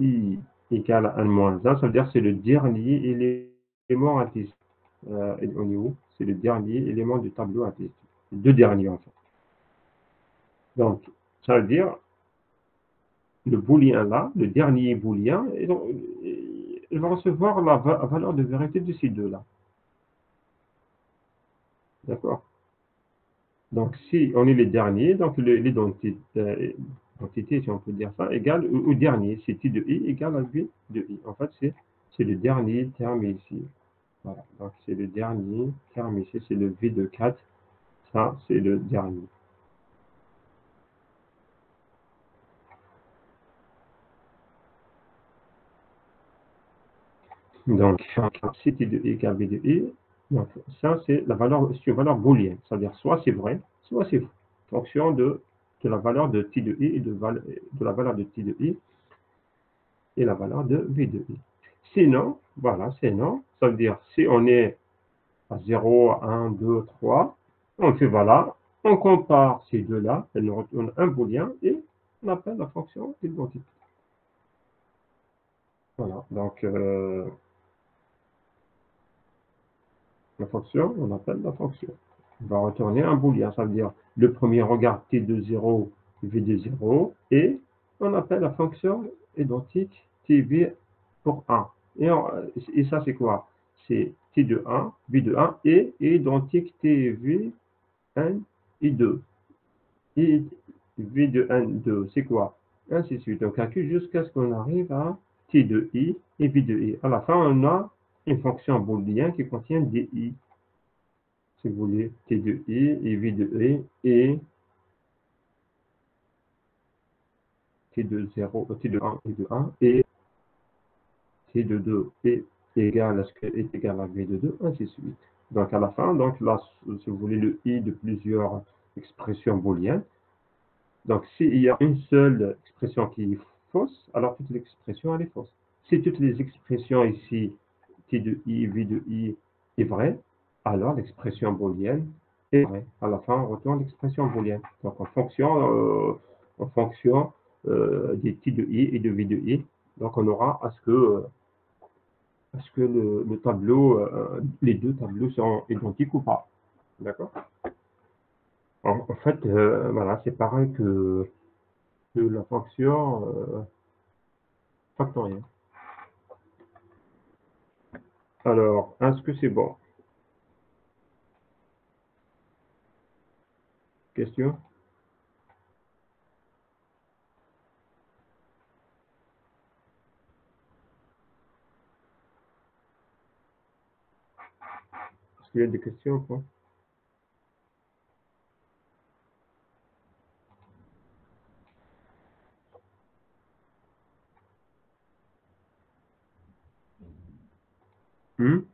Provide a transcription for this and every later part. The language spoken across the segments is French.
i égale à n moins 1, ça veut dire que c'est le dernier élément artistique. On est où? C'est le dernier élément du tableau artistique. Les deux derniers, en fait. Donc, ça veut dire le booléen là, le dernier booléen, il va recevoir la valeur de vérité de ces deux-là. D'accord? Donc, si on est les derniers, donc l'identité, si on peut dire ça, égale au dernier. C'est t de i égale à v de i. En fait, c'est le dernier terme ici. Voilà. Donc, c'est le dernier terme ici, c'est le v de 4. Ça, c'est le dernier. Donc, si t de i égale v de i, donc ça, c'est une valeur booléenne. C'est-à-dire, soit c'est vrai, soit c'est faux. Fonction de la valeur de t de i et de la valeur de t de i et la valeur de v de i. Sinon, voilà, sinon, ça veut dire si on est à 0, 1, 2, 3, on fait voilà, on compare ces deux-là, elle nous retourne un booléen et on appelle la fonction d'identité. Voilà, donc la fonction, on appelle la fonction. On va retourner un booléen, ça veut dire le premier regarde t de 0, v de 0, et on appelle la fonction identique tv pour 1. Et ça, c'est quoi? C'est t de 1, v de 1, et identique tv n et 2. Et v de n, 2, c'est quoi? Ainsi de suite. On calcule jusqu'à ce qu'on arrive à t de i et v de i. À la fin, on a une fonction booléenne qui contient des i. Si vous voulez, t de i et v de i et t de 0, t de 1 et de 1 et t de 2 est égal à ce que est égal à v de 2, ainsi de suite. Donc à la fin, donc là, si vous voulez le i de plusieurs expressions booléennes, donc s'il y a une seule expression qui est fausse, alors toute l'expression elle est fausse. Si toutes les expressions ici, t de i, v de i est vraie, alors l'expression booléenne est vraie. À la fin, on retourne l'expression booléenne. Donc en fonction des t de i et de v de i, donc on aura à ce que le tableau, les deux tableaux sont identiques ou pas. D'accord? En fait, voilà, c'est pareil que la fonction factorielle. Alors, est-ce que c'est bon? Question? Est-ce qu'il y a des questions ou pas?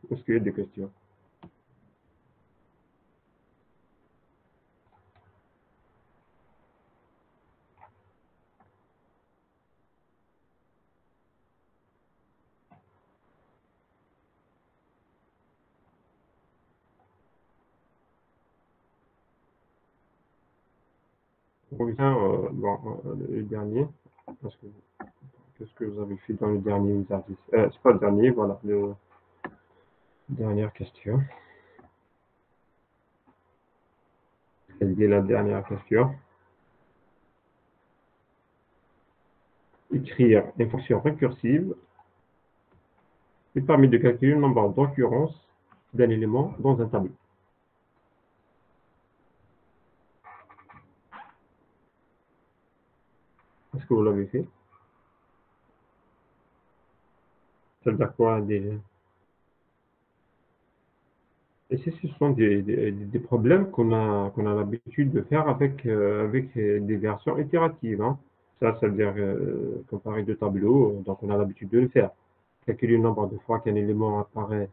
Est-ce qu'il y a des questions? On revient le dernier. Qu'est-ce que vous avez fait dans le dernier exercice? C'est pas le dernier, voilà, dernière question. Quelle est la dernière question? Écrire une fonction récursive qui permet de calculer le nombre d'occurrences d'un élément dans un tableau. Est-ce que vous l'avez fait? Ça veut dire quoi déjà? Et ce sont des problèmes qu'on a l'habitude de faire avec des versions itératives. Hein. Ça veut dire comparer deux tableaux, donc on a l'habitude de le faire. Calculer le nombre de fois qu'un élément apparaît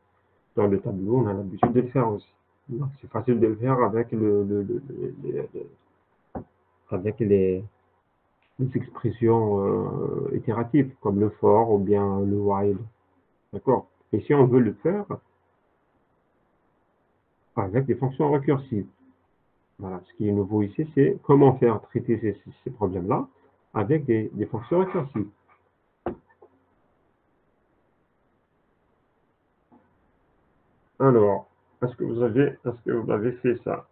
dans le tableau, on a l'habitude de le faire aussi. Donc c'est facile de le faire avec avec les expressions itératives, comme le for ou bien le while. D'accord? Et si on veut le faire avec des fonctions récursives. Voilà, ce qui est nouveau ici, c'est comment faire traiter ces problèmes-là avec des fonctions récursives. Alors, est-ce que vous avez fait ça?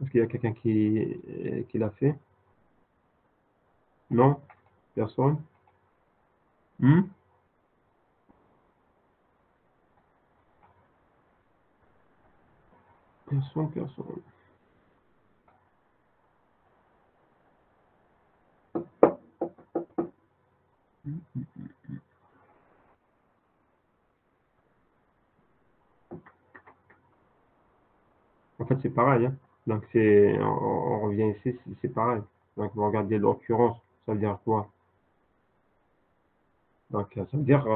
Est-ce qu'il y a quelqu'un qui l'a fait? Non? Personne? Hmm? Personne, personne. En fait, c'est pareil, hein. Donc, on revient ici, c'est pareil. Donc, vous regardez l'occurrence, ça veut dire quoi? Donc, ça veut dire, on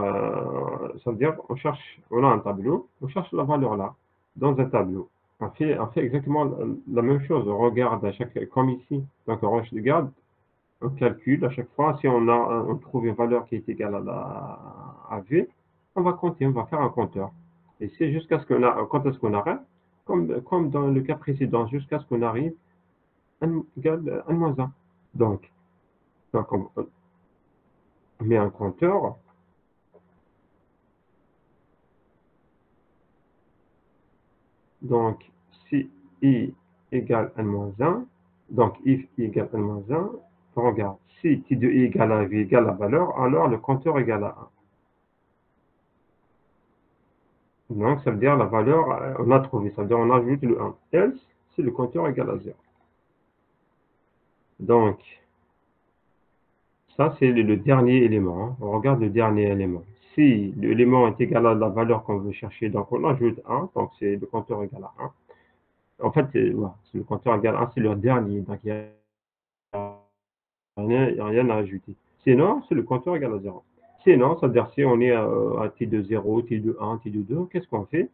a un tableau, on cherche la valeur là, dans un tableau. On fait exactement la même chose. On regarde à chaque, comme ici. Donc, on regarde, on calcule à chaque fois. Si on trouve une valeur qui est égale à V, on va compter, on va faire un compteur. Et c'est jusqu'à ce quand est-ce qu'on arrête, comme dans le cas précédent, jusqu'à ce qu'on arrive à n égale 1 moins 1. Donc, on met un compteur. Donc, si i égale n moins 1, donc if i égale n moins 1, on regarde. Si t de i égale à v égale la valeur, alors le compteur égale à 1. Donc, ça veut dire la valeur, on a trouvé, ça veut dire on ajoute le 1. Else, si le compteur égale à 0. Donc, ça, c'est le dernier élément, hein. On regarde le dernier élément. Si l'élément est égal à la valeur qu'on veut chercher, donc on ajoute 1, donc c'est le compteur égal à 1. En fait, voilà, c'est le compteur égal à 1, c'est le dernier, donc il y a rien à ajouter. Sinon, c'est le compteur égal à 0. Sinon, ça veut dire si on est à t de 0, t de 1, t de 2, qu'est-ce qu'on fait?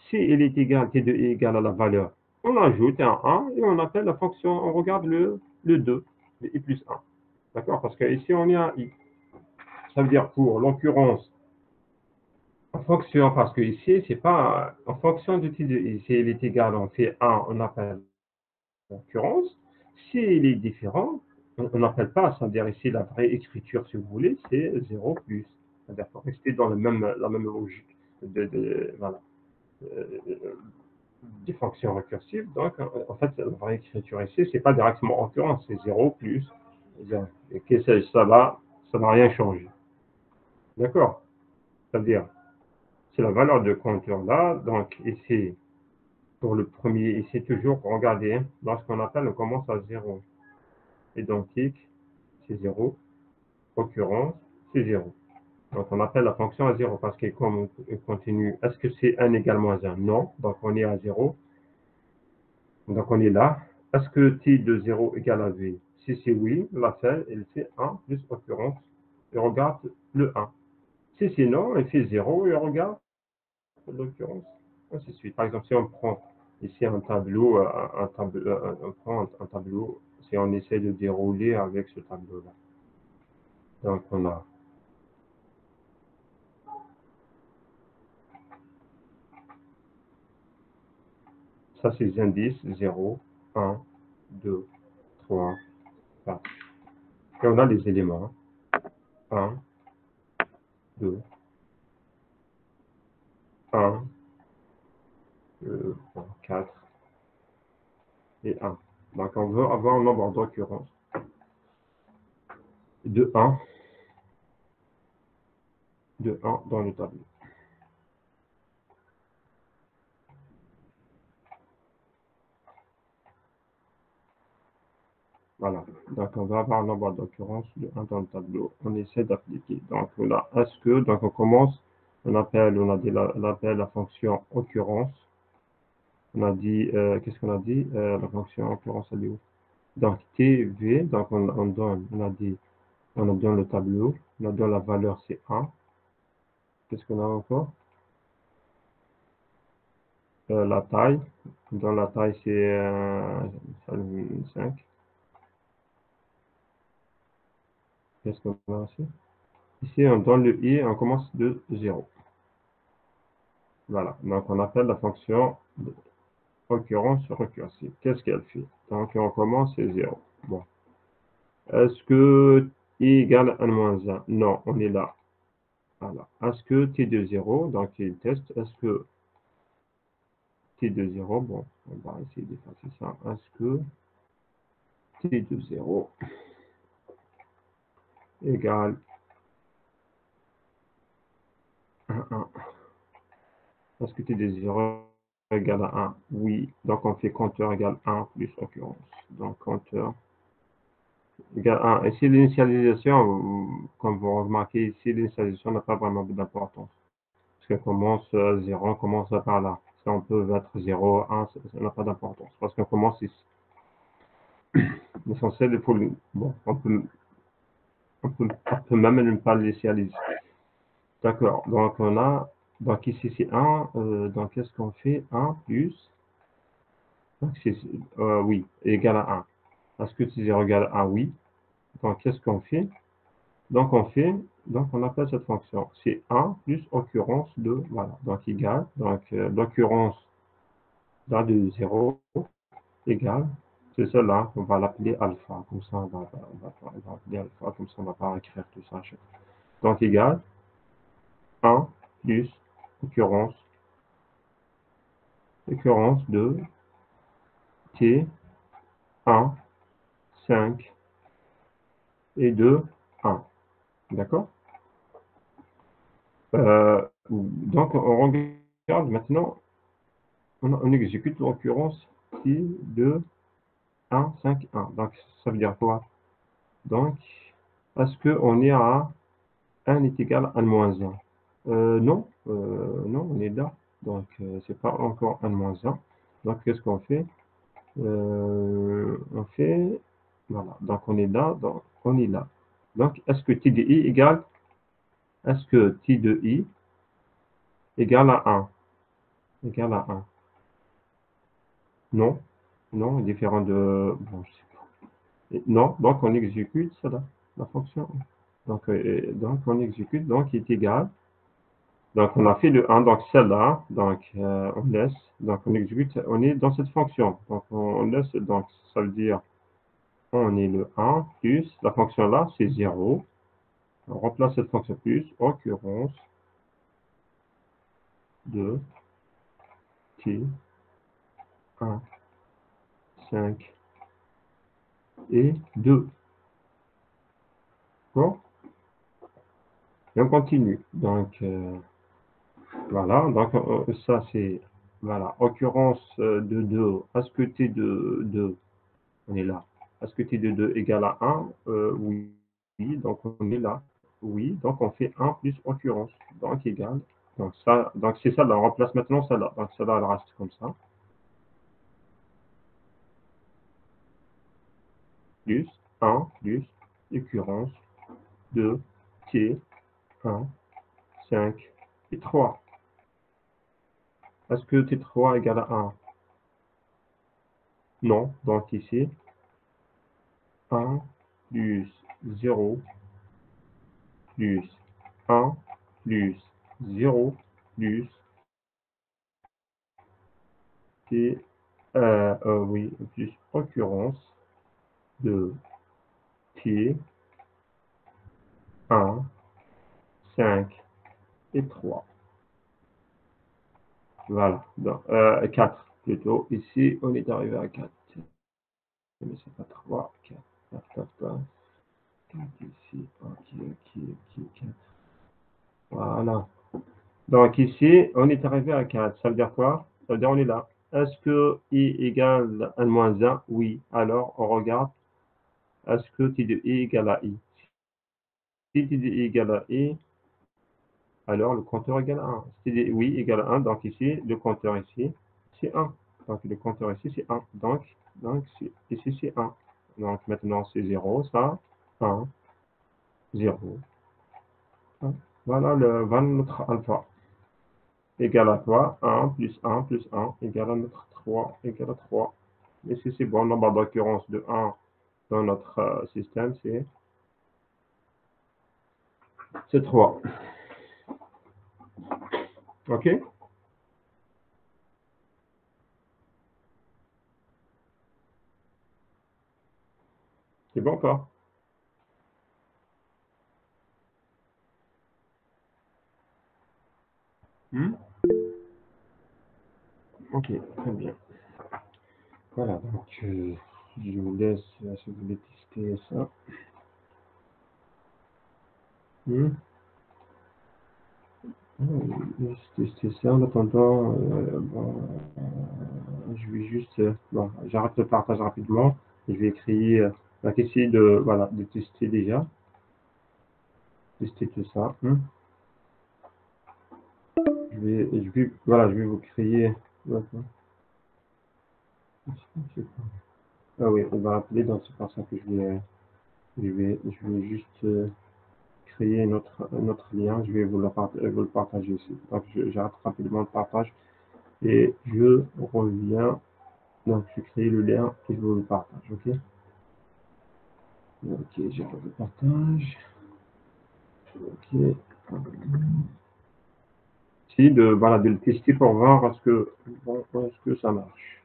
Si il est égal, t de est égal à la valeur, on ajoute un 1 et on appelle la fonction, on regarde le 2, le i plus 1. D'accord? Parce que ici, on est à i. Ça veut dire pour l'occurrence, en fonction, parce que ici, c'est pas en fonction de t de i. Si il est égal, on fait 1, on appelle l'occurrence. S'il est différent, on n'appelle pas, c'est-à-dire ici la vraie écriture, si vous voulez, c'est 0 plus. C'est-à-dire pour rester dans la même logique voilà, euh, des fonctions récursives. Donc, en fait, la vraie écriture ici, c'est pas directement occurrence, c'est 0 plus 0. Et que ça va rien changer. D'accord? C'est-à-dire, c'est la valeur de compteur là. Donc, ici, pour le premier, ici, toujours, regardez, hein, lorsqu'on appelle, on commence à 0. Identique, c'est 0. Occurrence, c'est 0. Donc, on appelle la fonction à 0 parce qu'elle continue. Est-ce que c'est 1 égale moins 1? Non. Donc, on est à 0. Donc, on est là. Est-ce que t de 0 égale à v? Si c'est oui, la celle, elle fait 1 plus occurrence et regarde le 1. Si c'est non, elle fait 0 et regarde l'occurrence. Ainsi de suite. Par exemple, si on prend ici un tableau, on prend un tableau, si on essaie de dérouler avec ce tableau-là. Donc, on a ça, c'est les indices 0, 1, 2, 3, 4. Et on a les éléments 1, 2, 1, 4 et 1. Donc, on veut avoir un nombre d'occurrences de 1, dans le tableau. Voilà. Donc, on va avoir un nombre d'occurrences de 1 dans le tableau. On essaie d'appliquer. Donc, là, est-ce que, donc on commence, on appelle la fonction occurrence. On a dit, qu'est-ce qu'on a dit? La fonction occurrence, elle est où? Donc, TV, donc on donne, on donne le tableau, on donne la valeur, c'est 1. Qu'est-ce qu'on a encore? La taille, dans la taille, c'est 5. Qu'est-ce qu'on a aussi? Ici, on donne le i, on commence de 0. Voilà, donc on appelle la fonction occurrence recursive. Qu'est-ce qu'elle fait? Donc on commence, c'est 0. Bon, Est-ce que i égale 1 moins 1? Non, on est là. Voilà. Est-ce que t de 0, donc il teste, est-ce que t de 0, bon, on va essayer d'effacer ça. Est-ce que t de 0 égale 1, 1? Est-ce que t de 0 égale à 1? Oui. Donc on fait compteur égale 1 plus occurrence. Donc compteur égale 1. Et si l'initialisation, comme vous remarquez ici, l'initialisation n'a pas vraiment d'importance. Parce qu'elle commence 0, on commence par là. Si on peut mettre 0, 1, ça n'a pas d'importance. Parce qu'on commence ici. L'essentiel, il faut bon, on peut même ne pas l'initialiser. D'accord. Donc on a, donc ici c'est 1, donc qu'est-ce qu'on fait? 1 plus, donc c'est, oui, égal à 1. Est-ce que c'est 0 égale à 1? Oui. Donc qu'est-ce qu'on fait? Donc on appelle cette fonction, c'est 1 plus occurrence de, voilà, donc égal, donc l'occurrence là de 0 égale, c'est cela, on va l'appeler alpha, comme ça on va appeler alpha, comme ça on ne va pas écrire tout ça à chaque fois. Donc égal 1 plus occurrence de t 1, 5 et 2, 1. D'accord? Donc on regarde maintenant, on exécute l'occurrence t 2, 1, 5, 1. Donc ça veut dire quoi? Donc, est-ce qu'on est à 1 est égal à 1 moins 1? Non, non, on est là. Donc, c'est pas encore 1 moins 1. Donc, qu'est-ce qu'on fait? On fait, voilà. Donc, on est là, donc on est là. Donc, est-ce que t de i égale, est-ce que t de i égale à 1? Égale à 1? Non, non, différent de, bon, je sais pas. Non, donc on exécute cela, la fonction. Donc on exécute, donc il est égal. Donc, on a fait le 1, donc celle-là, donc on laisse, donc on exécute, on est dans cette fonction. Donc, on laisse, donc ça veut dire, on est le 1 plus, la fonction là, c'est 0. On remplace cette fonction plus, occurrence de t 1, 5 et 2. Bon, et on continue. Donc, voilà, donc ça c'est, voilà, occurrence de 2. Est-ce que t de 2, on est là. Est-ce que t de 2 égale à 1? Oui. Oui, donc on est là. Oui, donc on fait 1 plus occurrence. Donc égal. Donc ça, donc c'est ça, là, on remplace maintenant ça là. Donc ça là, elle reste comme ça. Plus 1 plus occurrence de t 1, 5 et 3. Est-ce que t3 égale à 1? Non. Donc ici, 1 plus 0 plus 1 plus 0 plus t, oui, plus occurrence de t 1, 5 et 3. Voilà. Donc, 4 plutôt. Ici, on est arrivé à 4. Mais c'est pas 3, 4. 4, 4, 4 ici. Ok, ok, ok, 4. Voilà. Donc ici, on est arrivé à 4. Ça veut dire quoi? Ça veut dire on est là. Est-ce que i égale 1 moins 1? Oui. Alors, on regarde. Est-ce que t de i égale à i? Si t de i égale à i, alors le compteur égale à 1. Si t de oui égale à 1, donc ici, le compteur ici, c'est 1. Donc le compteur ici, c'est 1. Donc ici, c'est 1. Donc maintenant, c'est 0, ça, 1, 0. Voilà, voilà notre alpha. Égal à quoi? 1 plus 1 plus 1 égale à notre 3 égale à 3. Ici, c'est bon, nombre d'occurrence de 1 dans notre système, c'est 3. OK? C'est bon, pas? Hmm. Ok, très bien. Voilà, donc je vous laisse, si vous voulez tester ça. Hmm. Juste tester ça. En attendant, bon, je vais juste, bon, j'arrête le partage rapidement. Je vais créer, la essayer de, voilà, de tester déjà, tester tout ça. Hmm. Voilà, je vais vous créer. Maintenant. Ah oui, on va appeler, donc c'est pour ça que je vais juste créer un autre lien. Je vais vous le partager ici. Donc, j'arrête rapidement le partage et je reviens. Donc, je crée le lien et je vous le partage. OK? OK, j'arrête le partage. OK. Essayer de, voilà, de le tester pour voir est-ce que ça marche.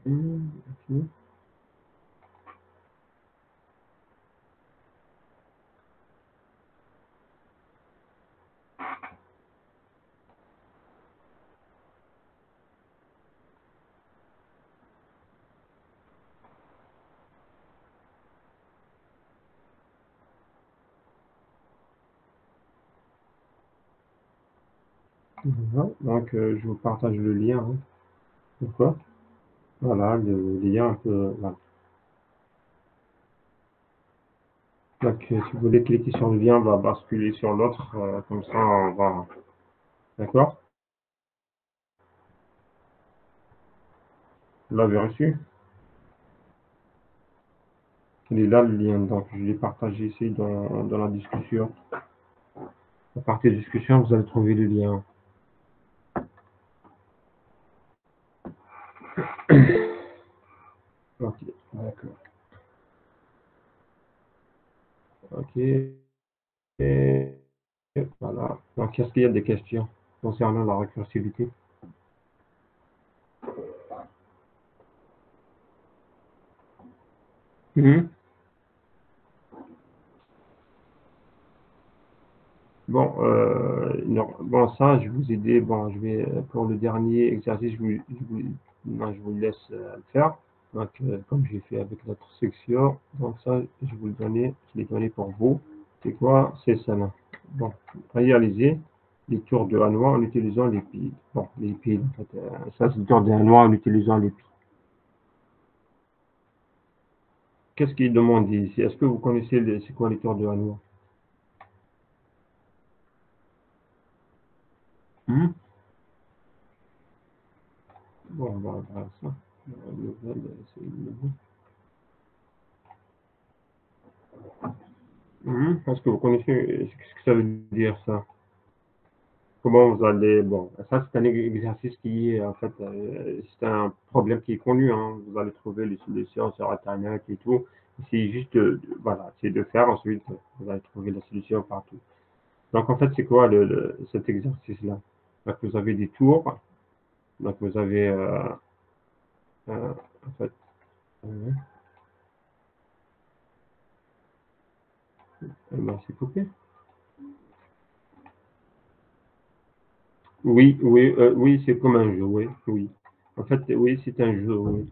Mhm. OK. Voilà. Donc, je vous partage le lien. Hein. Pourquoi? Voilà, le lien un peu. Voilà. Donc, si vous voulez cliquer sur le lien, on va basculer sur l'autre. Comme ça, on va. D'accord? Vous l'avez reçu? Il est là le lien. Donc, je l'ai partagé ici dans la discussion. À partir de discussion, vous allez trouver le lien. Ok, d'accord. Ok. Et voilà. Donc, est-ce qu'il y a des questions concernant la récursivité? Mhm. Bon, non, bon, ça, je vous ai dit, bon, pour le dernier exercice, non, je vous laisse le faire. Donc, comme j'ai fait avec l'autre section, donc ça, je l'ai donné pour vous. C'est quoi? C'est ça, là. Bon, réaliser les tours de Hanois en utilisant les piles. Bon, les piles, en fait, ça, c'est le tour de Hanois en utilisant les piles. Qu'est-ce qu'il demande ici? Est-ce que vous connaissez c'est quoi les tours de Hanois? Hmm. Bon, on va voir ça. C'est une nouvelle. Est-ce que vous connaissez ce que ça veut dire ça? Comment vous allez... Bon, ça c'est un exercice qui est en fait, c'est un problème qui est connu. Hein. Vous allez trouver les solutions sur Internet et tout. C'est juste, voilà, c'est de faire ensuite, vous allez trouver la solution partout. Donc en fait, c'est quoi cet exercice-là? Donc vous avez des tours. Donc vous avez, en fait, euh, ben, c'est coupé. Oui, oui, oui, c'est comme un jeu, oui, oui. En fait, oui, c'est un jeu, oui.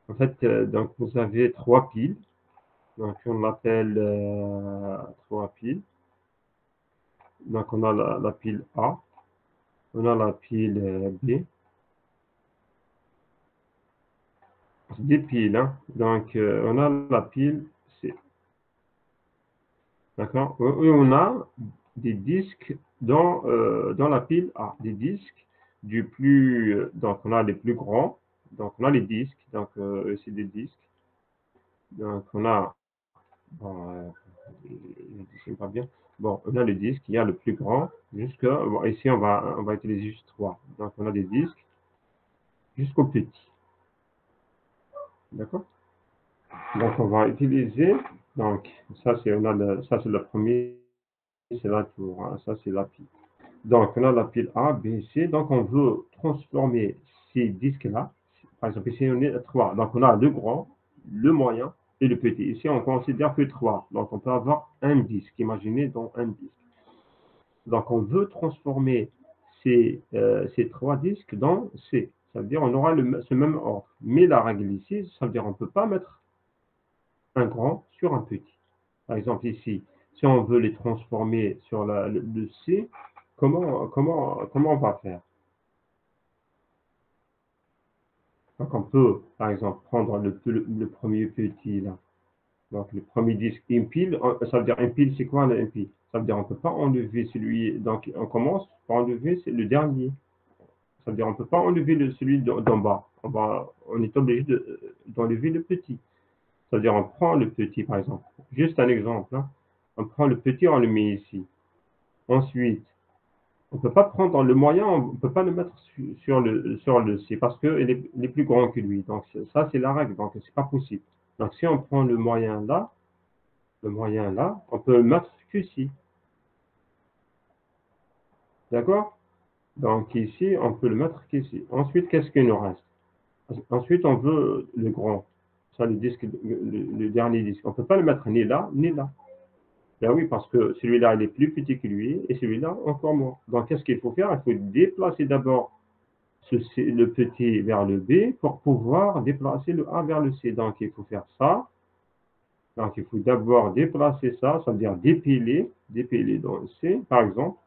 En fait, donc vous avez trois piles. Donc on l'appelle trois piles. Donc on a la pile A, On a la pile B. C'est des piles, hein. Donc, on a la pile C. D'accord? Et on a des disques dans la pile A. Des disques donc on a les plus grands. Donc, on a les disques. Donc, c'est des disques. Donc, on a, bon, je ne dessine pas bien. Bon, on a le disque, il y a le plus grand jusqu'à, bon, ici on va utiliser juste 3. Donc on a des disques jusqu'au petit. D'accord? Donc on va utiliser, donc ça c'est, ça c'est le premier, c'est la tour, hein, ça c'est la pile. Donc on a la pile A, B, C, donc on veut transformer ces disques-là, par exemple ici on est à 3, donc on a le grand, le moyen et le petit. Ici on considère que 3, donc on peut avoir un disque, imaginez donc un disque. Donc, on veut transformer ces 3 disques dans C. Ça veut dire qu'on aura ce même ordre. Mais la règle ici, ça veut dire qu'on ne peut pas mettre un grand sur un petit. Par exemple, ici, si on veut les transformer sur le C, comment on va faire? Donc, on peut, par exemple, prendre le premier petit là. Donc, le premier disque impile, ça veut dire impile, c'est quoi le impile? Ça veut dire qu'on ne peut pas enlever celui. Donc, on commence par enlever le dernier. Ça veut dire on ne peut pas enlever celui d'en bas. On est obligé d'enlever le petit. Ça veut dire on prend le petit, par exemple. Juste un exemple, hein. On prend le petit, on le met ici. Ensuite, on ne peut pas prendre le moyen, on ne peut pas le mettre sur le C parce qu'il est plus grand que lui. Donc ça, c'est la règle. Donc c'est pas possible. Donc si on prend le moyen là, on peut le mettre que ici. D'accord? Donc ici, on peut le mettre qu'ici. Ensuite, qu'est-ce qu'il nous reste? Ensuite, on veut le grand. Ça, le disque, le dernier disque. On ne peut pas le mettre ni là, ni là. Ben oui, parce que celui-là, il est plus petit que lui, et celui-là, encore moins. Donc, qu'est-ce qu'il faut faire? Il faut déplacer d'abord le petit vers le B pour pouvoir déplacer le A vers le C. Donc, il faut faire ça. Donc, il faut d'abord déplacer ça, ça veut dire dépiler dans le C, par exemple.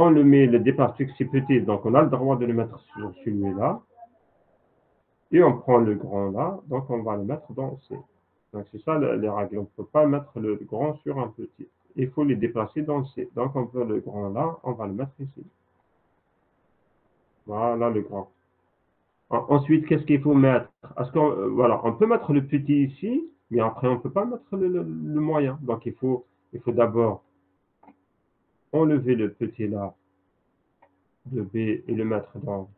On le déplace, que c'est petit, donc on a le droit de le mettre sur celui-là. Et on prend le grand là, donc on va le mettre dans C. Donc c'est ça les règles. On ne peut pas mettre le grand sur un petit. Il faut les déplacer dans C. Donc on veut le grand là, on va le mettre ici. Voilà le grand. Ensuite, qu'est-ce qu'il faut mettre? Voilà, on peut mettre le petit ici, mais après on ne peut pas mettre le moyen. Donc il faut d'abord enlever le petit là de B et le mettre dans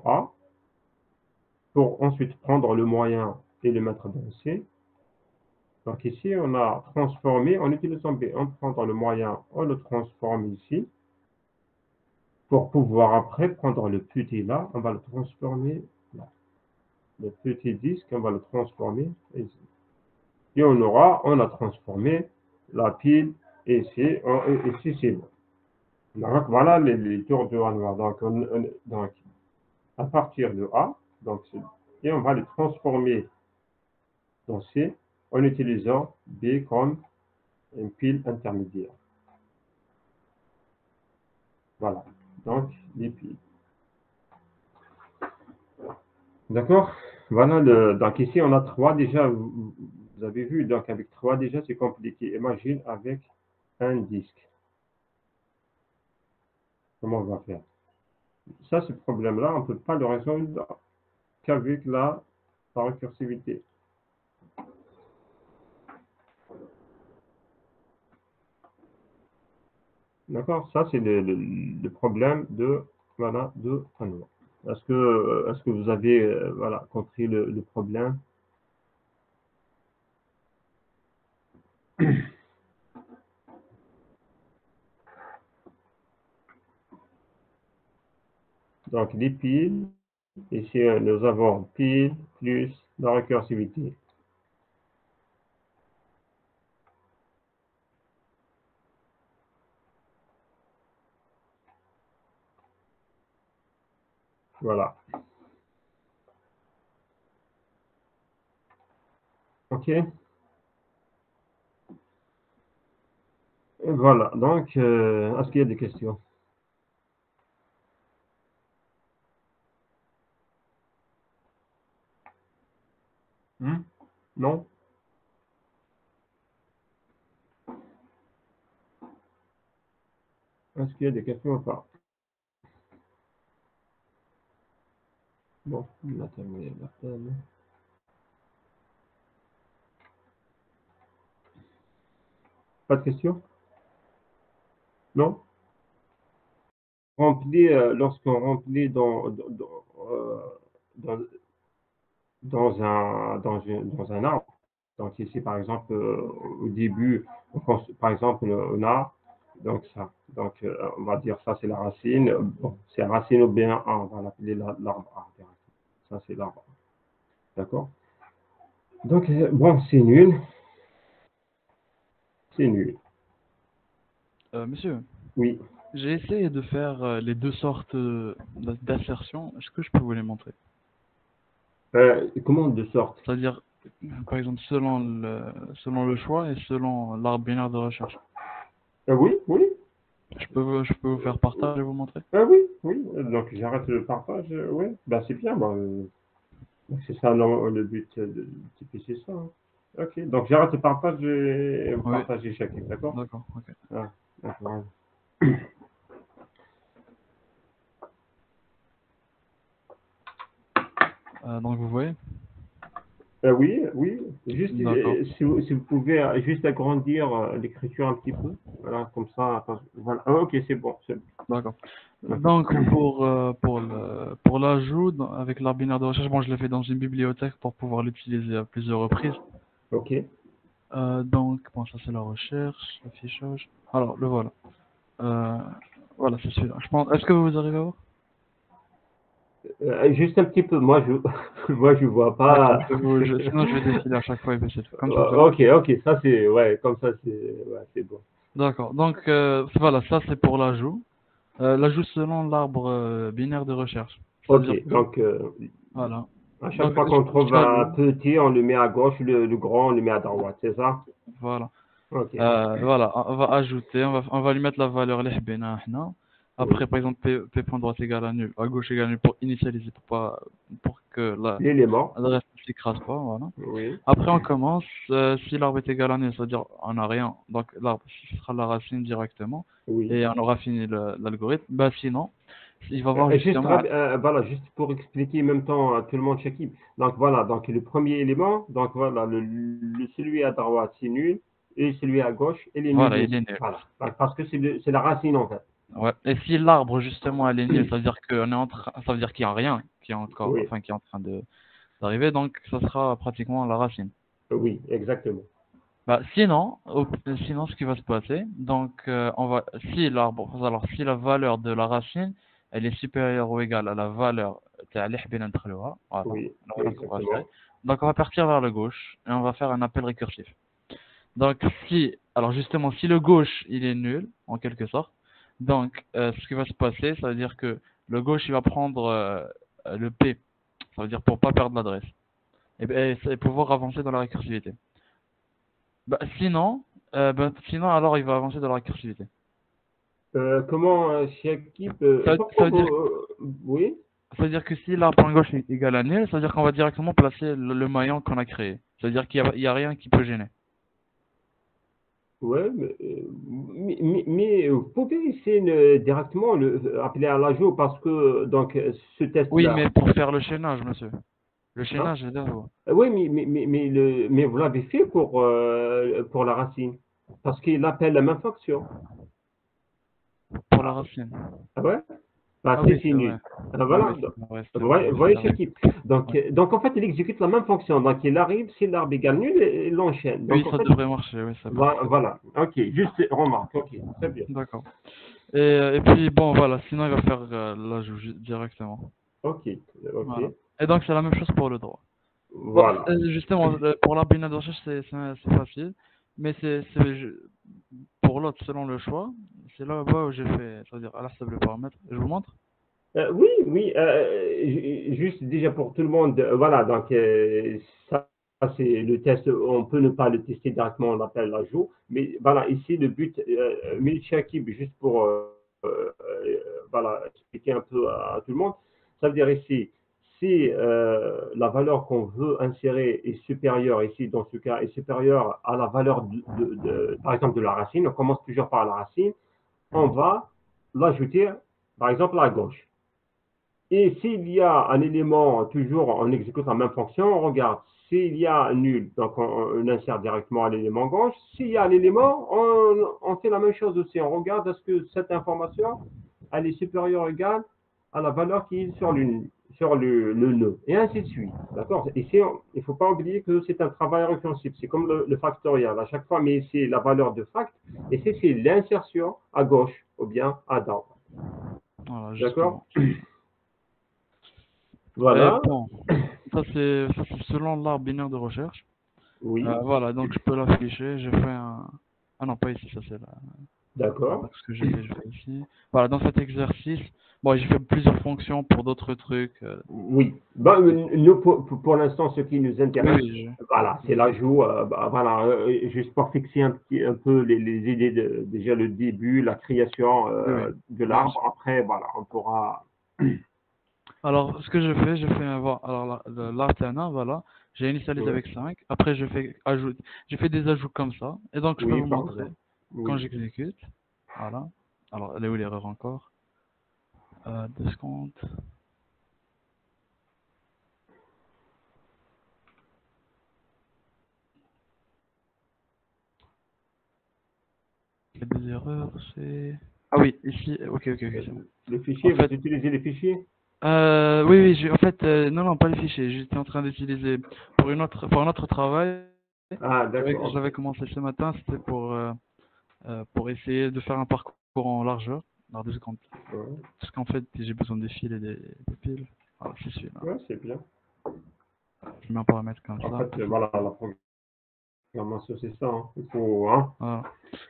A, pour ensuite prendre le moyen et le mettre dans C. Donc ici, on a transformé, en utilisant B, on prend dans le moyen, on le transforme ici, pour pouvoir après prendre le petit là, on va le transformer là. Le petit disque, on va le transformer ici. Et on a transformé la pile ici, ici c'est bon. Donc voilà les tours de A noir. Donc à partir de A, et on va les transformer dans C en utilisant B comme une pile intermédiaire. Voilà. Donc les piles. D'accord? Voilà donc ici on a 3 déjà, vous avez vu, donc avec 3 déjà c'est compliqué. Imagine avec un disque. Comment on va faire? Ça, ce problème-là, on ne peut pas le résoudre qu'avec la récursivité. D'accord? Ça, c'est le problème voilà, de Hanoi. Est-ce que vous avez voilà, compris le problème? Donc, les piles, ici, nous avons pile plus la récursivité. Voilà. OK? Voilà, donc, est-ce qu'il y a des questions? Hmm? Non? Est-ce qu'il y a des questions ou pas? Bon, on a terminé la peine. Pas de questions? Non? Lorsqu'on remplit dans, dans un arbre, donc ici par exemple au début, par exemple on a donc ça, donc on va dire ça c'est la racine, bon, c'est la racine ou bien on va l'appeler l'arbre A directement. Ça c'est l'arbre A, d'accord? Donc bon, c'est nul, Monsieur, oui. j'ai essayé de faire les deux sortes d'assertions. Est-ce que je peux vous les montrer? Comment de sorte? C'est-à-dire, par exemple, selon le choix et selon l'arbre binaire de recherche. Oui, oui, Je peux vous faire partager et vous montrer? oui, oui. Donc j'arrête le partage, oui. Ben c'est bien, ben, c'est ça le but de typer, c'est ça, hein. Ok, donc j'arrête le partage et vous Oui, partagez chacun, d'accord? d'accord, ok. Ah, d'accord. Donc vous voyez? Oui, oui. Juste, D'accord, si vous pouvez juste agrandir l'écriture un petit peu. Voilà, comme ça. Voilà. Ah, ok, c'est bon. d'accord. Ok. Donc pour l'ajout avec l'arbre binaire de recherche, bon, je l'ai fait dans une bibliothèque pour pouvoir l'utiliser à plusieurs reprises. Ok. Donc, bon, ça c'est la recherche, l'affichage. Alors, le voilà. Euh, voilà, c'est celui-là. Je pense. Est-ce que vous arrivez à voir? Juste un petit peu. Moi, moi, je vois D'accord. pas. Sinon, je vais défiler à chaque fois et baisser tout. Comme ça, c'est bon? Ok, ok. Ça, c'est, ouais, comme ça, ouais, c'est bon. D'accord. Donc, voilà, ça c'est pour l'ajout. L'ajout selon l'arbre binaire de recherche. Ok. C'est-à-dire que, Donc, voilà. à chaque Donc, fois qu'on trouve un j'allume. petit, on le met à gauche, le grand, on le met à droite. C'est ça? Voilà. Ok. Voilà, on va ajouter, on va lui mettre la valeur اللي حبيناها احنا. Oui. Après, par exemple, p point droite égale à nul, à gauche égale à nul pour initialiser, pour que L'élément. l'adresse ne s'écrase pas, voilà. Oui. Après, on commence, si l'arbre est égal à nul, c'est-à-dire on n'a rien, donc l'arbre, ce sera la racine directement, Oui. et on aura fini l'algorithme. Bah, sinon, il va voir justement, Voilà, juste pour expliquer en même temps à tout le monde, Shakib. Donc voilà, donc le premier élément, donc voilà, celui à droite c'est nul et celui à gauche il est nul voilà, il est aussi. nul. Voilà, donc, parce que c'est la racine en fait. Ouais. Et si l'arbre, justement, elle est nulle, ça veut dire qu'on est en train, ça veut dire qu'il n'y a rien qui est encore, Oui, enfin, qui est en train d'arriver, donc ça sera pratiquement la racine. oui, exactement. Bah, sinon, ce qui va se passer, donc, si l'arbre, alors, si la valeur de la racine, elle est supérieure ou égale à la valeur, تاع اللي حبينا ندخلوها, voilà, Oui, la valeur qu'on va gérer, exactement. donc on va partir vers le gauche, et on va faire un appel récursif. Donc, alors justement, si le gauche, il est nul, en quelque sorte, donc, ce qui va se passer, ça veut dire que le gauche, il va prendre le P, ça veut dire pour pas perdre l'adresse, et pouvoir avancer dans la récursivité. Bah, sinon, alors il va avancer dans la récursivité. Comment Shakib, Ça pourquoi veut dire, oui, ça veut dire que si l'arbre gauche est égal à nul, ça veut dire qu'on va directement placer le maillon qu'on a créé. Ça veut dire qu'il y a rien qui peut gêner. ouais, mais vous pouvez essayer directement appeler à l'ajout parce que donc ce Oui, test-là, mais pour faire le chaînage, monsieur. Le hein? chaînage, c'est là. Oui, mais vous l'avez fait pour la racine. Parce qu'il appelle la même fonction. Pour la Ah, racine. ah ouais? Bah, Ah oui, c'est c'est vrai. nul. Ah, Ah voilà. oui, c'est vrai, c'est vrai. Vous Oui, c'est voyez la ce règle. qui. Ouais. Donc, en fait, il exécute la même fonction. Donc, il arrive, si l'arbre égale nul, il l'enchaîne. Donc, Oui, en ça fait, devrait marcher, oui, ça marche. voilà. Ok, juste remarque. Ok, très bien. D'accord. Et puis, bon, voilà, sinon il va faire l'ajout directement. Ok, ok. Voilà. Et donc, c'est la même chose pour le droit. Bon, Voilà. justement, pour l'arbre binaire de recherche, c'est facile. Mais pour l'autre, selon le choix, c'est là-bas où j'ai fait, c'est-à-dire à la table de paramètres. Je vous montre? Oui, oui. Juste déjà pour tout le monde. Voilà. Donc, ça. c'est le test, on peut ne pas le tester directement, on appelle l'ajout. Mais voilà, ici, le but, Milchakib, juste pour voilà, expliquer un peu à tout le monde, ça veut dire ici, si la valeur qu'on veut insérer est supérieure, ici, dans ce cas, est supérieure à la valeur, par exemple, de la racine, on commence toujours par la racine, on va l'ajouter, par exemple, à gauche. Et s'il y a un élément, toujours on exécute la même fonction, on regarde s'il y a un nul, donc on insère directement à l'élément gauche. S'il y a un élément, on fait la même chose aussi. On regarde est-ce que cette information, elle est supérieure ou égale à la valeur qui est sur le nœud, et ainsi de suite. D'accord? Ici, il ne faut pas oublier que c'est un travail récursif. C'est comme le factorial. À chaque fois, mais ici, la valeur de fact, et c'est l'insertion à gauche ou bien à droite. Voilà, D'accord? justement. Et Voilà. bon, ça c'est selon l'arbre binaire de recherche. Oui. Voilà, donc je peux l'afficher. J'ai fait un. Ah non, pas ici, ça c'est là. Voilà, D'accord. donc ce que j'ai fait ici. Voilà, dans cet exercice, bon, j'ai fait plusieurs fonctions pour d'autres trucs. Oui. Ben, nous, pour l'instant, ce qui nous Oui, intéresse, oui, voilà, c'est l'ajout, voilà, juste pour fixer un peu les idées de, déjà le début, la création oui, oui, de bien l'arbre. sûr. Après, voilà, on pourra. Alors, ce que j'ai fait alors l'alternant, voilà, j'ai initialisé Oui, avec 5. Après, j'ai fait des ajouts comme ça. Et donc, je peux oui, vous par montrer exemple. quand Oui. j'exécute. Voilà. Alors, elle est où l'erreur encore? 2 secondes. Il y a des erreurs, c'est. Ah oui, ici, ok, ok, ok, c'est bon. Les En fichiers, vous fait, utilisez les fichiers? oui, oui, en fait, non, non, pas les fichiers. J'étais en train d'utiliser pour un autre travail. Ah, d'accord. J'avais commencé ce matin, c'était pour essayer de faire un parcours en largeur. Alors, 2 secondes. Ouais, Parce qu'en fait, j'ai besoin des fils et des piles. Voilà, c'est celui-là. ouais, c'est bien. Je mets un paramètre comme En ça. fait, voilà, la programmation, c'est ça. Hein. Hein, Voilà,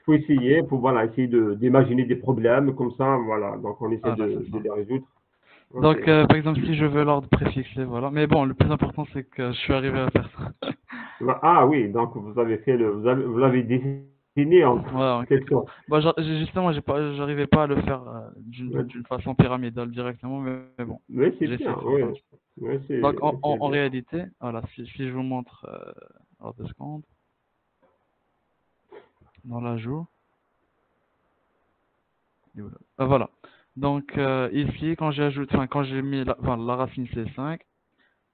faut essayer, faut voilà, essayer d'imaginer des problèmes comme ça, voilà. Donc on essaie voilà, c'est de ça. les résoudre. Ok. Donc, par exemple, si je veux l'ordre préfixé, voilà. Mais bon, le plus important, c'est que je suis arrivé à faire ça. Ah oui, donc vous avez fait vous l'avez dessiné en Voilà, en quelque quelque sorte. sorte. Bon, justement, j'arrivais pas à le faire Ouais. d'une façon pyramidale directement, mais bon, Mais c'est j'ai bien, essayé de faire oui. comme ça. Oui, Donc, c'est en bien. réalité, voilà, si je vous montre, alors 2 secondes, dans l'ajout, il est où là? Voilà. Donc, ici, quand j'ai mis la racine c'est 5,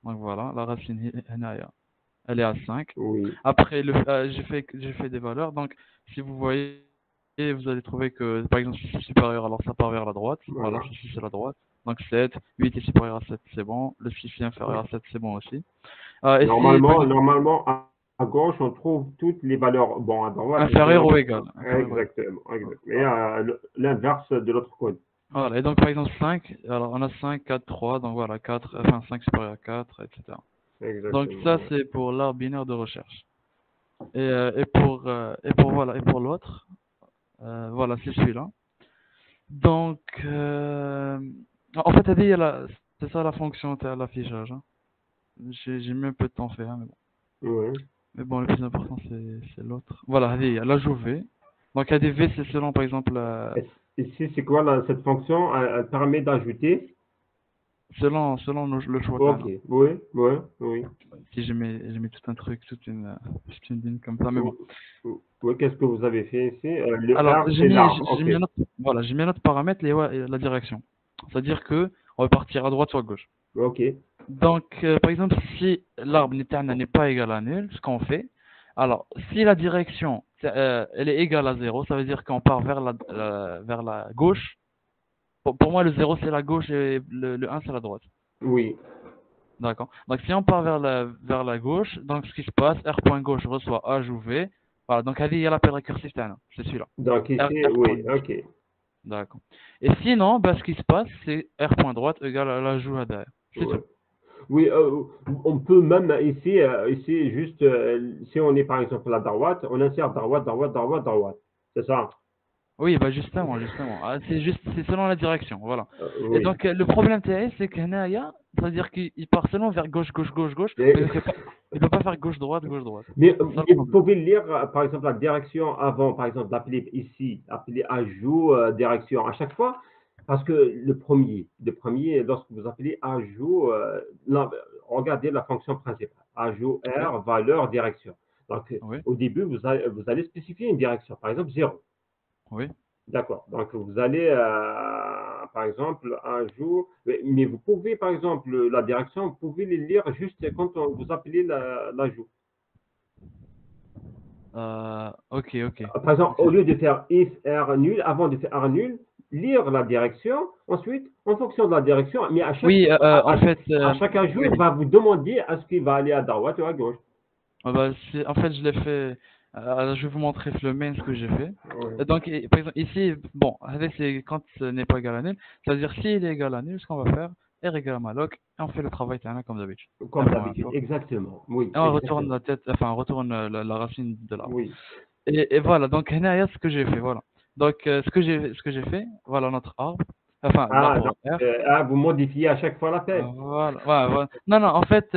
donc voilà, la racine elle est à 5. Oui. Après, j'ai fait des valeurs. Donc, si vous voyez, vous allez trouver que, par exemple, si c'est supérieur, alors ça part vers la droite. Voilà, Voilà. si c'est la droite. Donc 7, 8 est supérieur à 7, c'est bon. Le 6 est inférieur Oui. à 7, c'est bon aussi. Et si, par Normalement, exemple, à gauche, on trouve toutes les valeurs. Bon, à droite, inférieur ou égal. Inférieur ou égal. exactement, exactement. Mais l'inverse de l'autre côté. Voilà, et donc par exemple 5, alors on a 5, 4, 3, donc voilà, 4, enfin 5 supérieur à 4, etc. Donc ça, Exactement, ouais. c'est pour l'arbre binaire de recherche. Et pour l'autre, voilà, c'est celui-là. Donc, en fait, elle dit, c'est ça la fonction, l'affichage. Hein. J'ai mis un peu de temps à faire, mais bon. Ouais. Mais bon, le plus important, c'est l'autre. Voilà, elle dit, l'ajout V. Donc, ADV, c'est selon, par exemple, Ici, c'est quoi cette fonction? Elle permet d'ajouter. selon le choix qu'on Ok, a. oui, oui, oui. Si j'ai mis tout un truc, toute une ligne comme ça, mais bon. Oh, oh, oui, qu'est-ce que vous avez fait ici? Le Alors, R, c'est l'arbre. j'ai Ok, mis un autre, voilà, j'ai mis un autre paramètre, et la direction. C'est-à-dire que on va partir à droite ou à gauche. ok. Donc, par exemple, si l'arbre n'est pas égal à nul, ce qu'on fait, alors, si la direction, elle est égale à 0, ça veut dire qu'on part vers la gauche. Pour moi, le 0, c'est la gauche et le 1, c'est la droite. Oui, D'accord. Donc, si on part vers la gauche, donc ce qui se passe, R.gauche reçoit H ou V. Voilà, donc, il y a l'appel récursif, c'est celui-là. donc ici, oui, R.gauche. ok. D'accord. Et sinon, ce qui se passe, c'est R.droite égale à l'ajout à derrière. C'est Ouais. tout. Oui, on peut même ici juste, si on est par exemple à droite, on insère droite, droite, droite, droite. C'est ça? Oui, bah justement, justement. Ah, c'est juste, c'est selon la direction, voilà. Et Oui. donc, le problème TAS, c'est que هنايا, c'est-à-dire qu'il part seulement vers gauche, gauche, gauche, gauche, Mais, mais il peut pas faire gauche, droite, gauche, droite. C'est ça le mais vous problème. pouvez lire, par exemple, la direction avant, par exemple, d'appeler ici, appeler ajout, direction à chaque fois, parce que le premier, lorsque vous appelez ajout, là, regardez la fonction principale, ajout Oui, R, valeur, direction. Donc, oui, au début, vous allez spécifier une direction, par exemple 0. oui. D'accord. Donc, vous allez, par exemple, un jour, mais vous pouvez, par exemple, la direction, vous pouvez les lire juste quand vous appelez l'ajout. Ok, ok. Par exemple, Ok. au lieu de faire if R nul, avant de faire R nul, lire la direction, ensuite, en fonction de la direction, mais à chaque, Oui, à, en à- fait, à chaque ajout, il oui. va vous demander est-ce qu'il va aller à droite ou à gauche. Bah, en fait, je l'ai fait. Je vais vous montrer le main ce que j'ai fait. Oui. Donc, par exemple, ici, bon, avec c'est quand ce n'est pas égal à nul, c'est-à-dire s'il est égal à nul, ce qu'on va faire, R égale à malloc, et on fait le travail terrain comme d'habitude. Comme F moins d'habitude, F. exactement. Oui, Et on retourne exactement. la tête, enfin, on retourne la racine de l'arbre. Oui. Et voilà, donc, là, ce que j'ai fait, voilà. Donc, ce que j'ai fait, voilà notre arbre, enfin, Ah, donc, l'arbre R. vous modifiez à chaque fois l'appel. Voilà, ouais, voilà. Non, non, en fait,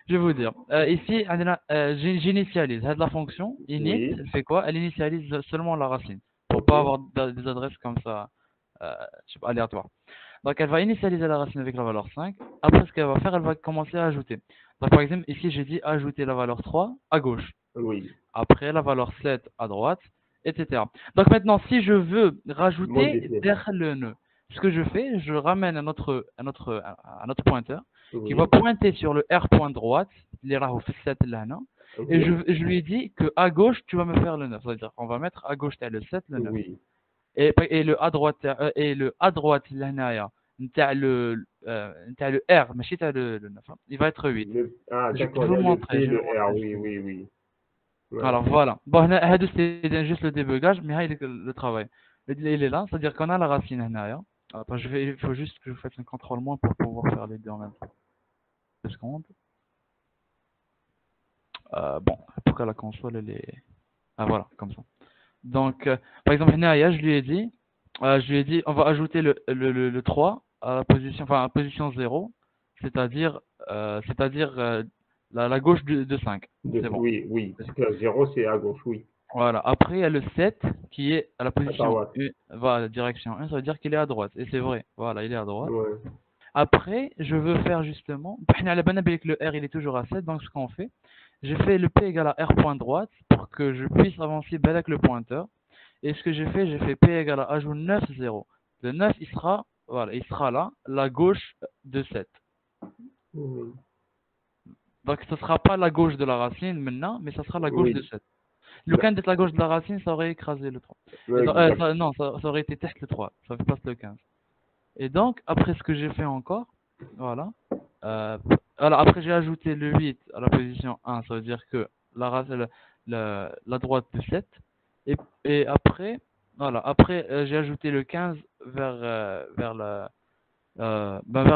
je vais vous dire. Ici, j'initialise. La fonction init, Oui. elle fait quoi? Elle initialise seulement la racine, pour OK. pas avoir des adresses comme ça, je sais pas, aléatoires. Donc, elle va initialiser la racine avec la valeur 5. Après, ce qu'elle va faire, elle va commencer à ajouter. Donc, par exemple, ici, j'ai dit ajouter la valeur 3 à gauche. Oui. Après, la valeur 7 à droite, etc. Donc, maintenant, si je veux rajouter Modifier. derrière le nœud, ce que je fais, je ramène un autre pointeur qui va Oui. pointer sur le R point droite, les rahouf 7 là, non. Et OK. je lui dis que à gauche, tu vas me faire le 9. C'est-à-dire, on va mettre à gauche, t'as le 7, le 9. Oui. Et le à droite, là, t'as le R, mais si t'as le 9, hein, il va être 8. Ah, Je d'accord, vais il y vous a le montrer, P, je vais le vous R, montrer oui, justement. oui, oui. Ouais. Alors voilà. Bon, هادو c'est juste le débugage, mais là, le travail. Il est là, c'est-à-dire qu'on a la racine هنايا. Attends, il faut juste que je fasse un contrôle moins pour pouvoir faire les deux en même temps. 2 secondes. Bon, pour que la console, elle est... Ah voilà, comme ça. Donc, par exemple, هنايا, je lui ai dit, on va ajouter le 3 à la position, enfin, à la position 0, c'est-à-dire la gauche de 5. C'est bon. Oui, oui, parce que 0, c'est à gauche, oui. Voilà. Après, il y a le 7 qui est à la À position droite. 1, voilà, direction 1, ça veut dire qu'il est à droite. Et c'est vrai. Voilà, il est à droite. Ouais. Après, je veux faire justement, à la bonne avec le R, il est toujours à 7, donc ce qu'on fait, j'ai fait le P égale à R point droite pour que je puisse avancer bien avec le pointeur. Et ce que j'ai fait P égale à ajout 9, 0. Le 9, voilà, il sera là, la gauche de 7. Oui. Donc, ce ne sera pas la gauche de la racine maintenant, mais ça sera la gauche de Oui. 7. Le 15 de la gauche de la racine, ça aurait écrasé le 3. Et Ouais, exact. non, ça aurait été test le 3. Ça fait pas le 15. Et donc, après ce que j'ai fait encore, voilà. Euh, alors, après, j'ai ajouté le 8 à la position 1. Ça veut dire que la droite de 7. Et après, voilà. Après, j'ai ajouté le 15 vers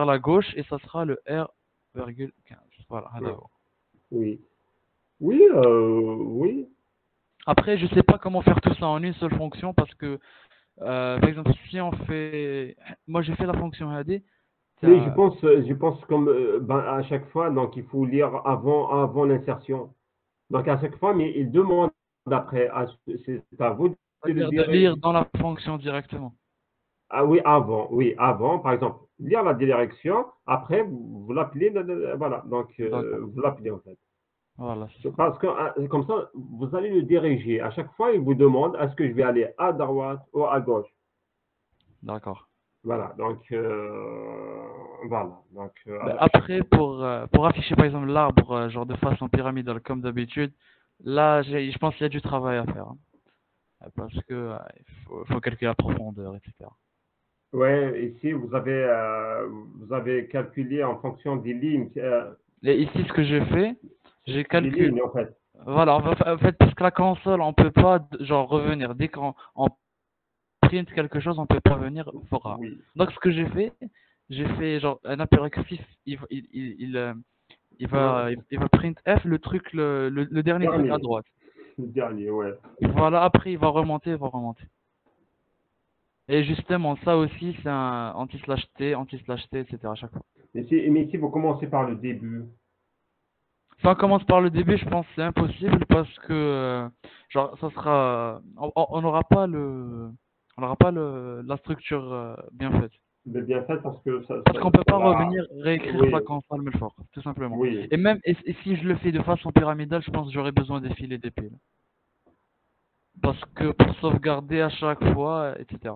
la gauche. Et ça sera le R,15. Voilà. Ouais. D'accord. Oui. Oui, oui. Après, je sais pas comment faire tout ça en une seule fonction parce que par exemple, si on fait, moi j'ai fait la fonction AD, Mais je t'as- pense, je pense comme ben, à chaque fois, donc il faut lire avant l'insertion. Donc à chaque fois, mais il demande après, c'est à vous de le c'est-à-dire de lire. lire dans la fonction directement. Ah oui, avant, par exemple, lire la direction, après, vous l'appelez, voilà, donc D'accord. vous l'appelez en fait. Voilà, c'est ça. Parce que comme ça, vous allez le diriger. À chaque fois, il vous demande est-ce que je vais aller à droite ou à gauche. D'accord. Voilà, donc, voilà. Donc, Ben, après, pour afficher par exemple l'arbre genre de façon pyramidale comme d'habitude, là, je pense qu'il y a du travail à faire, hein. Parce que il faut calculer la profondeur, etc. ouais, ici, vous avez calculé en fonction des lignes, Et ici, ce que j'ai fait, j'ai c'est des calculé. lignes en fait. Voilà, en fait, parce que la console, on peut pas genre revenir dès qu'on print quelque chose, on peut pas venir voir. Oui, Donc ce que j'ai fait genre un appel récursif, ouais, il va print F le truc le dernier truc à dernier, droite. le dernier, ouais. Voilà, après il va remonter, il va remonter. Et justement, ça aussi, c'est un anti-slash T, etc. à chaque fois. Mais si vous commencez par le début, Si on commence par le début, je pense que c'est impossible parce que, genre, ça sera, on n'aura pas la structure bien faite. de bien fait parce que Parce qu'on peut pas là, revenir réécrire oui, ça quand on le met fort, tout simplement. oui. Et si je le fais de façon pyramidale, je pense que j'aurais besoin des fils et des piles. Parce que pour sauvegarder à chaque fois, etc.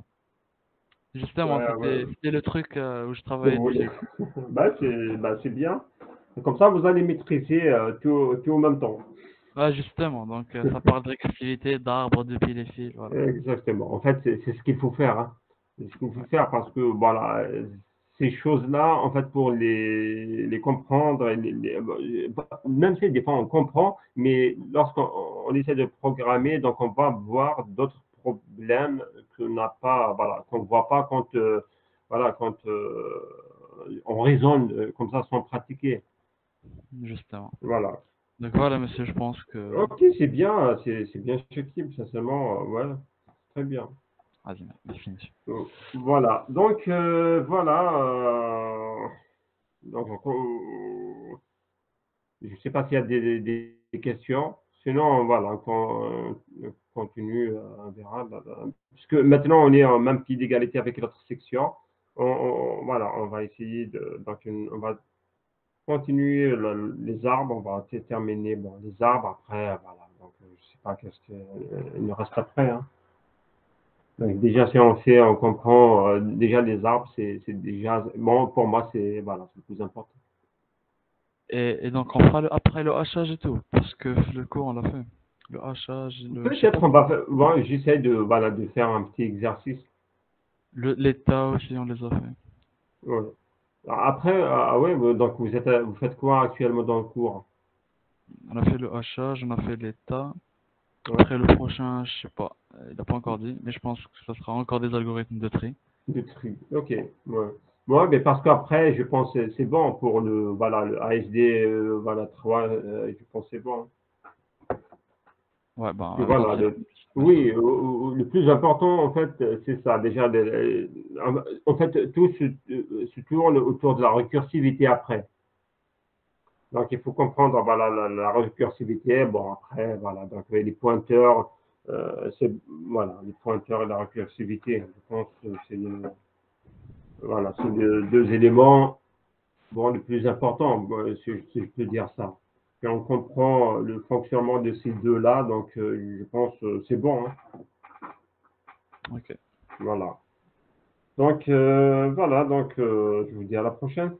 Justement, Ouais, ouais, c'était le truc où je que travaillais vous voulez. dessus. Bah, c'est bien. Comme ça, vous allez maîtriser tout en même temps. Ouais, justement, donc ça parle de récursivité, d'arbres, de piles et fils, voilà. Exactement. En fait, c'est ce qu'il faut faire, hein. C'est ce qu'il faut faire parce que voilà, ces choses-là, en fait, pour les comprendre, même si des fois on comprend, mais lorsqu'on essaie de programmer, donc on va voir d'autres problèmes qu'on n'a pas, voilà, qu'on ne voit pas quand, voilà, quand on raisonne comme ça sans pratiquer. Justement. Voilà. Donc voilà, monsieur, je pense que... Ok, c'est bien susceptible, sincèrement, ouais, très bien. Vas-y, merci, monsieur. Voilà. Donc, voilà. Donc, je ne sais pas s'il y a des questions. Sinon, voilà, on continue, on verra. Puisque maintenant, on est en même pied d'égalité avec l'autre section. Voilà, on va essayer de. Donc, on va continuer les arbres. On va terminer bon, les arbres. Après, voilà. Donc, je ne sais pas qu'est-ce qu'il nous reste après, hein. Donc déjà, si on sait, on comprend déjà les arbres, c'est déjà bon pour moi, c'est voilà, c'est le plus important. Et donc on fera après le hachage et tout, parce que le cours on l'a fait. Le hachage, je sais pas Peut-être on va faire, bon, j'essaie de voilà de faire un petit exercice. l'état aussi on les a fait. Ouais. Après, ah ouais, donc vous faites quoi actuellement dans le cours? On a fait le hachage, on a fait l'état. Ouais, Après le prochain, je sais pas, il a pas encore dit, mais je pense que ça sera encore des algorithmes de tri. de tri. Ok. Ouais. Ouais, mais parce qu'après, je pense que c'est bon pour le voilà le ASD voilà 3, je pense que c'est bon. Ouais, ben Et avec voilà, entraînement. Bien sûr. oui, le plus important, en fait, c'est ça. Déjà, en fait, tout se tourne autour de la récursivité après. Donc, il faut comprendre, voilà, la récursivité. Bon, après, voilà, donc les pointeurs, c'est, voilà, les pointeurs et la récursivité. Je pense que voilà, c'est les deux éléments, bon, les plus importants, bon, si je peux dire ça. Et on comprend le fonctionnement de ces deux-là, donc je pense que c'est bon, hein. Ok. Voilà. Donc, voilà, donc je vous dis à la prochaine.